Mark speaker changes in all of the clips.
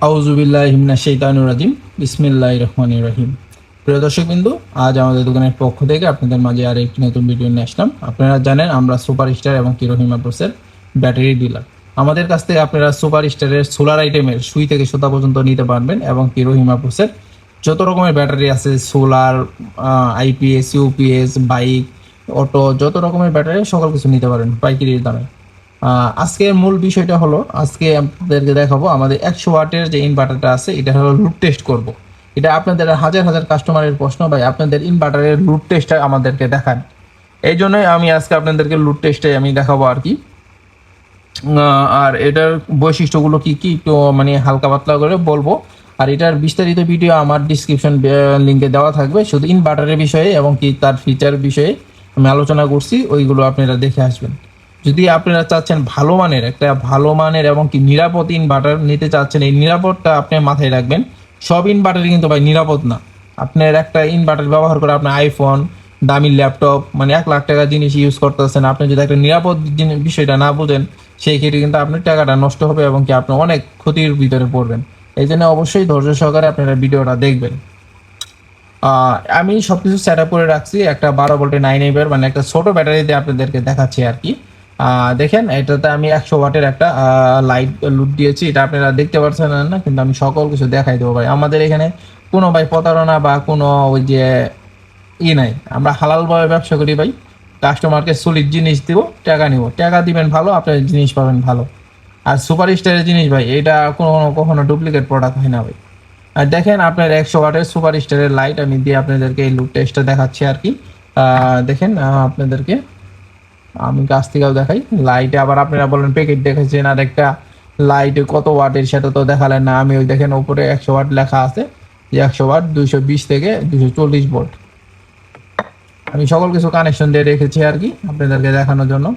Speaker 1: আউযুবিল্লাহি মিনাশ শাইতানির রাজিম বিসমিল্লাহির রহমানির রহিম। প্রিয় দর্শকবৃন্দ, আজ আমাদের দোকানের পক্ষ থেকে আপনাদের মাঝে আর একটি নতুন ভিডিও নিয়ে আসলাম। আপনারা জানেন আমরা সুপারস্টার এবং রহিমা ব্রোসের ব্যাটারি ডিলার। আমাদের কাছ থেকে আপনারা সুপারস্টারের সোলার আইটেমের সুই থেকে সুতা পর্যন্ত নিতে পারবেন এবং রহিমা ব্রোসের যত রকমের ব্যাটারি আছে, solar, IPS, UPS, bike, auto, যত রকমের ব্যাটারি সকল কিছু নিতে পারেন পাইকারির দামে। আজকের মূল বিষয়টা হলো, আজকে আপনাদেরকে দেখাবো আমাদের 100 ওয়াটের যে ইনভার্টারটা আছে, এটা হলো লুড টেস্ট করব। এটা আপনাদের হাজার হাজার কাস্টমারের প্রশ্ন, ভাই আপনাদের ইনভার্টারের লুড টেস্টটা আমাদেরকে দেখান। এই জন্যই আমি আজকে আপনাদেরকে লুড টেস্টে আমি দেখাবো আর কি। আর এটার বৈশিষ্ট্যগুলো কি কি একটু মানে হালকা পাতলা করে বলবো। আর এটার বিস্তারিত ভিডিও আমার ডিসক্রিপশন লিঙ্কে দেওয়া থাকবে। শুধু ইনভার্টারের বিষয়ে এবং কি তার ফিচার বিষয়ে আমি আলোচনা করছি, ওইগুলো আপনারা দেখে আসবেন। যদি আপনারা চাচ্ছেন ভালো মানের এবং কি নিরাপদ ইনভার্টার নিতে চাচ্ছেন, এই নিরাপদটা আপনি মাথায় রাখবেন। সব ইনভার্টার কিন্তু ভাই নিরাপদ না। আপনার একটা ইনভার্টার ব্যবহার করে আপনার আইফোন, দামি ল্যাপটপ, মানে 1 লাখ টাকা জিনিস ইউজ করতেছেন, আপনি যদি একটা নিরাপদ বিষয়টা না বুঝেন, সেই ক্ষেত্রে কিন্তু আপনার টাকাটা নষ্ট হবে এবং কি আপনি অনেক ক্ষতির ভিতরে পড়বেন। এই জন্য অবশ্যই ধৈর্য সহকারে আপনারা ভিডিওটা দেখবেন। আমি সবকিছু সেট আপ করে রাখছি। একটা 12 ভোল্টের 9 amp মানে একটা ছোট ব্যাটারিতে আপনাদেরকে দেখাচ্ছি আর কি। দেখেন, এটাতে আমি 100 ওয়াটের একটা লাইট লুট দিয়েছি। এটা আপনারা দেখতে পাচ্ছেন না, কিন্তু আমি সকল কিছু দেখাই দেবো ভাই। আমাদের এখানে কোনো ভাই প্রতারণা বা কোনো ওই যে নাই। আমরা হালালভাবে ব্যবসা করি ভাই। কাস্টমারকে সলিড জিনিস দিব, টাকা নিব, টাকা দিবেন ভালো, আপনার জিনিস পাবেন ভালো। আর সুপার স্টারের জিনিস ভাই, এটা কখনো ডুপ্লিকেট প্রোডাক্ট হয় না ভাই। আর দেখেন, আপনার 100 ওয়াটের সুপার স্টারের লাইট আমি দিয়ে আপনাদেরকে এই লুক টেস্টটা দেখাচ্ছি আর কি। দেখেন, আপনাদেরকে আমি কাছ থেকেও দেখাই লাইটে। আবার আপনারা বলেন প্যাকেট দেখেছেন, আর একটা লাইট কত ওয়াটের সেটা তো দেখালেন না। আমি ওই দেখেন উপরে 100 ওয়াট লেখা আছে, যে 100 ওয়াট 220 থেকে 240 ভোল্ট। আমি সকল কিছু কানেকশন দিয়ে রেখেছি আর কি আপনাদেরকে দেখানোর জন্য।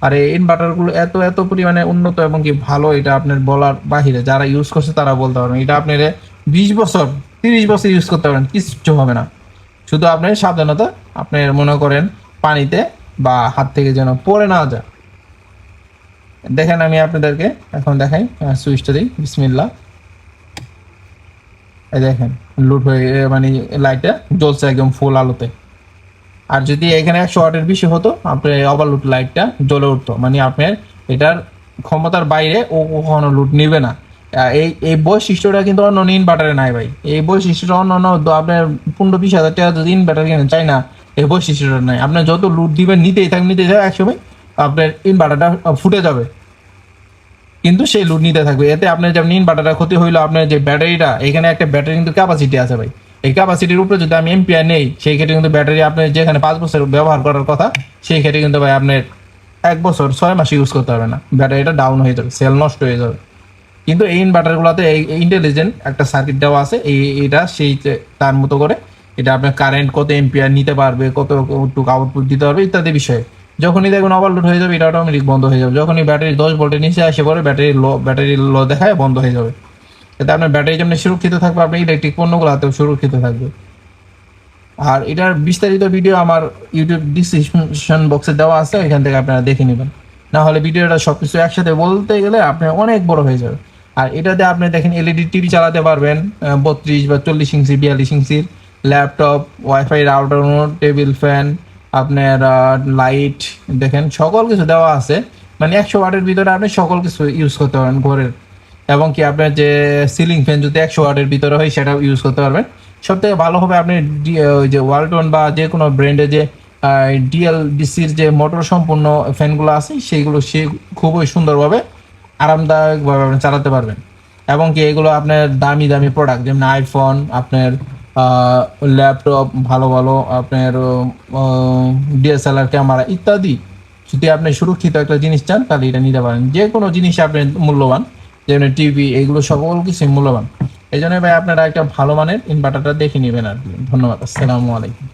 Speaker 1: আর এই ইনভার্টারগুলো এত এত পরিমাণে উন্নত এবং কি ভালো, এটা আপনার বলার বাহিরে। যারা ইউজ করছে তারা বলতে পারবেন। এটা আপনার 20 বছর 30 বছর ইউজ করতে পারেন, কিচ্ছু হবে না। শুধু আপনার সাবধানতা, আপনার মনে করেন পানিতে বা হাত থেকে যেন পড়ে না যায়। দেখেন, আমি আপনাদেরকে এখন দেখাই, সুইচটা দিই, বিসমিল্লাহ। এই দেখেন, লুট হয়ে মানে লাইটটা জ্বলছে একদম ফুল আলোতে। আর যদি এখানে 100 ওয়াটের বেশি হতো, আপনার ওভারলোড লাইটটা জ্বলে উঠতো, মানে আপনার এটার ক্ষমতার বাইরে ও কখনো লুট নিবে না। এই এই বৈশিষ্ট্যটা কিন্তু অন্য ইনভার্টারে নাই ভাই। এই বৈশিষ্ট্যটা অন্য আপনার 15-20 হাজার টাকা যদি ইনভার্টার কিনে চাই না, এই বৈশিষ্ট্যটা নাই। আপনার যত লুট দিবেন নিতেই থাকবে একসময় আপনার ইনভার্টারটা ফুটে যাবে, কিন্তু সেই লুট নিতে থাকবে। এতে আপনার যেমন ইনভার্টারটা ক্ষতি হইলো, আপনার যে ব্যাটারিটা, এখানে একটা ব্যাটারি কিন্তু ক্যাপাসিটি আছে ভাই। এই ক্যাপাসিটির উপরে যদি আমি এম্পিয়ার নেই, সেই ক্ষেত্রে কিন্তু ব্যাটারি আপনার যেখানে 5 বছর ব্যবহার করার কথা, সেই ক্ষেত্রে কিন্তু ভাই আপনার 1 বছর 6 মাস ইউজ করতে হবে না, ব্যাটারিটা ডাউন হয়ে যাবে, সেল নষ্ট হয়ে যাবে। কিন্তু এই ইনভার্টারগুলোতে এই ইন্টেলিজেন্ট একটা সার্কিট দেওয়া আছে, এটা সেই তার মতো করে এটা আপনার কারেন্ট কত এম্পিয়ার নিতে পারবে, কতটুকু আউটপুট দিতে পারবে ইত্যাদি বিষয়ে। যখনই দেখুন ওভারলোড হয়ে যাবে, এটা অটোমেটিক বন্ধ হয়ে যাবে। যখনই ব্যাটারি 10 ভোল্টের নিচে আসে পরে ব্যাটারি লো দেখায় বন্ধ হয়ে যাবে। এতে আপনার ব্যাটারি যেমন সুরক্ষিত থাকবে, আপনার ইলেকট্রিক পণ্যগুলো হাতেও সুরক্ষিত থাকবে। আর এটার বিস্তারিত ভিডিও আমার ইউটিউব ডিসক্রিপশন বক্সে দেওয়া আছে, এখান থেকে আপনারা দেখে নেবেন। না হলে ভিডিওটা সবকিছু একসাথে বলতে গেলে আপনার অনেক বড় হয়ে যাবে। আর এটাতে আপনি দেখেন এলইডি টিভি চালাতে পারবেন, 32 বা 40 ইঞ্চি 42 ইঞ্চির laptop, wifi router, table fan, আপনার লাইট, দেখেন সকল কিছু দেওয়া আছে। মানে 100 ওয়াটের ভিতরে আপনি সকল কিছু ইউজ করতে পারবেন ঘরের। এবং কি আপনার যে সিলিং ফ্যান যদি 100 ওয়াটের ভিতরে হয়, সেটাও ইউজ করতে পারবেন। সব থেকে ভালো হবে আপনি ওই যে ওয়ালটন বা যে কোনো ব্র্যান্ডের যে ডিএলডিসির যে মোটর সম্পূর্ণ ফ্যানগুলো আছে, সেইগুলো সে খুবই সুন্দরভাবে আরামদায়কভাবে আপনি চালাতে পারবেন। এবং কি এগুলো আপনার দামি দামি প্রোডাক্ট, যেমন আইফোন, আপনার ল্যাপটপ, ভালো ভালো আপনার ডিএসএলআর ক্যামেরা ইত্যাদি। যদি আপনি সুরক্ষিত একটা জিনিস চান, তাহলে এটা নিতে পারেন। যে কোনো জিনিস আপনি মূল্যবান, যেমন টিভি, এগুলো সকল কিছু মূল্যবান। এই জন্য ভাই আপনারা একটা ভালো মানের ইনভার্টারটা দেখে নেবেন আর কি। ধন্যবাদ, আসসালামু আলাইকুম।